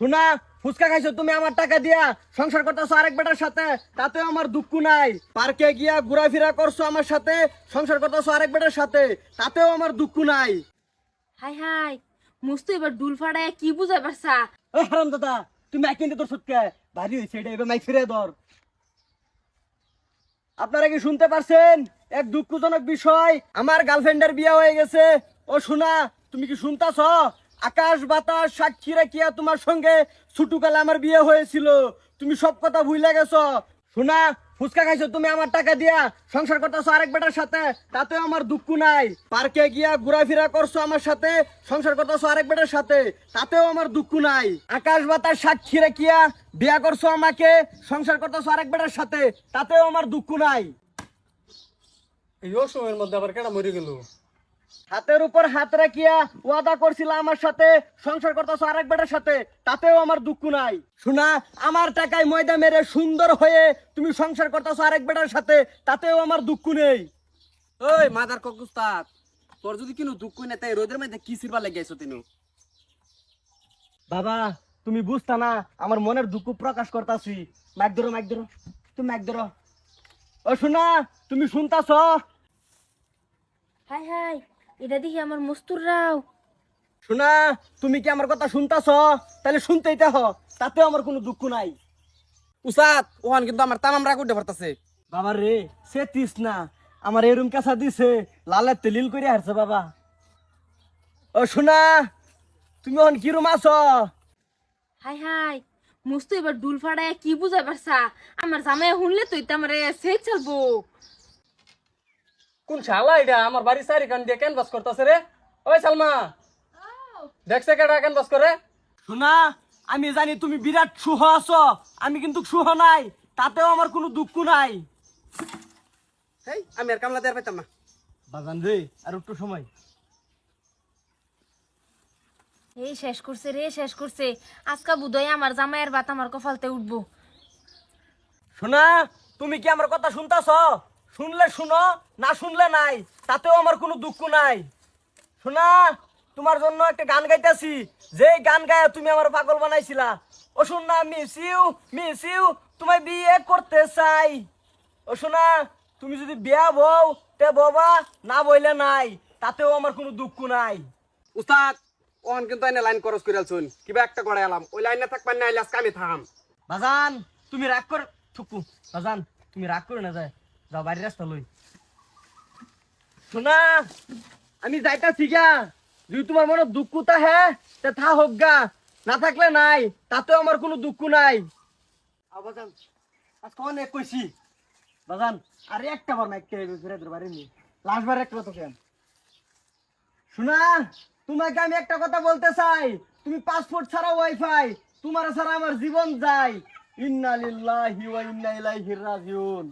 শোনা, ফুচকা খাইছো তুমি আমার টাকা দিয়া, সংসার করতেছো আরেক বেটার সাথে, তাতেও আমার দুঃখ নাই। পার্কে গিয়া ঘোরাফেরা করছো আমার সাথে, সংসার করতেছো আরেক বেটার সাথে, তাতেও আমার দুঃখ নাই। হাই হাই, মুস্তু এবার ডুল ফাড়ায় কি বুঝাই পারছা? ওই হারাম দাদা, তুমি এক কিনতে তোর সুটকে ভারী হয়েছে, এটা এবার মাইক ফিরে ধর। আপনারা কি শুনতে পারছেন? এক দুঃখজনক বিষয়, আমার গার্লফ্রেন্ডের বিয়ে হয়ে গেছে। ও শোনা, তুমি কি শুনতাছ? আকাশ বাতাস সাক্ষী রাখিয়া তোমার সঙ্গে ছোটকালে আমার বিয়ে হয়েছিল, তুমি সব কথা ভুলে গেছো। শোনা, ফুচকা খাইছো তুমি আমার টাকা দিয়া, সংসার করতেছো আরেক বেটার সাথে, তাতেও আমার দুঃখ নাই। পার্কে গিয়া ঘোরাফেরা করছো আমার সাথে, সংসার করতেছো আরেক বেটার সাথে, তাতেও আমার দুঃখ নাই। আকাশ বাতাস সাক্ষী রাখিয়া বিয়া করছো আমাকে, সংসার করতেছো আরেক বেটার সাথে, তাতেও আমার দুঃখ নাই। এই সময়ের মধ্যে আবার কেডা মরে গেল? হাতের উপর হাত রাখিয়া ওয়াদা করছিল আমার সাথে, সংসার করতেছো আরেক বেটার সাথে, তাতেও আমার দুঃখ নাই। শোনা, আমার টাকায় ময়দা মেরে সুন্দর হয়ে তুমি সংসার করতেছো আরেক বেটার সাথে, তাতেও আমার দুঃখ নেই। ওই মাদার ককুস্তাদ, তোর যদি কিনো দুঃখ না তাই রোদের মধ্যে কি সিরবা লেগেছো তিনু? বাবা, তুমি বুঝতা না আমার মনের দুঃখ প্রকাশ করতাছি। মাইক ধরো, মাইক ধরো, তুমি মাইক ধরো। ও শোনা, তুমি শুনতাছ? হাই হাই, এটা দেখি আমার মস্তুর রাও। শোনা, তুমি কি আমার কথা শুনতাছ? তাহলে শুনতেই দেহ, তাতেও আমার কোনো দুঃখ নাই। উসাদ ওহান কিন্তু আমার তামাম রাগ উঠে পারতাছে। বাবা রে, সে তিস না, আমার এরুম কাছা দিছে, লালের তেলিল করে হারছে বাবা। ও শোনা, তুমি এখন কিরম আছো? হাই হাই, মুস্তু এবার ডুল ফাড়ায় কি বুঝাই পারছা? আমার জামাই শুনলে তো এটা আমারে সেই চালবো। কোন শালা এটা আমার বাড়ি চারি কান দিয়ে ক্যানভাস করতেছে রে? ওই সালমা, দেখছে কেডা ক্যানভাস করে? শোনা, আমি জানি তুমি বিরাট সুহ আছো, আমি কিন্তু সুহ নাই, তাতেও আমার কোনো দুঃখ নাই। হেই আমি আর কামলা দেয়ার পাইতাম না। বাজান রে, আর একটু সময়। এই শেষ করছে রে, শেষ করছে। আজকা বুধই আমার জামাইয়ের বাত আমার কপালতে উঠবো। শোনা, তুমি কি আমার কথা শুনতাছ? শুনলে শুনো, না শুনলে নাই, তাতেও আমার কোনো দুঃখ নাই। শোনা, তোমার জন্য একটা গান গাইতেছি, যে গান গায়ে তুমি আমার পাগল বানাইছিলা। ও শোনা, মিস ইউ, মিস ইউ, তোমায় বিয়ে করতে চাই। ও শোনা, তুমি যদি বিয়া বউ তে বাবা, না বইলে নাই, তাতেও আমার কোনো দুঃখ নাই। উস্তাদ ওহান কিন্তু এনে লাইন খরচ করে আলছুন, কিবা একটা গড়াই আলাম, ওই লাইনে থাকবার না আইলে আজকে আমি থাম। বাজান, তুমি রাগ করে থুকু, বাজান তুমি রাগ করে না, যায় যাও বাড়ির রাস্তা লই। শোনা, আমি যাইতাছি গা, যদি তোমার মনে দুঃখ তাহে তে থা হোক গা, না থাকলে নাই, তাতেও আমার কোনো দুঃখ নাই। বাজান, আজকে অনেক কইছি বাজান, আরে একটা বার না একটা ঘুরে ধরে বাড়ি নি, লাস্ট বার একটা কথা কেন। শোনা, তোমাকে আমি একটা কথা বলতে চাই, তুমি পাসপোর্ট ছাড়া ওয়াইফাই, তোমার ছাড়া আমার জীবন যায়। ইন্না লিল্লাহি ওয়া ইন্না ইলাইহি রাজিউন।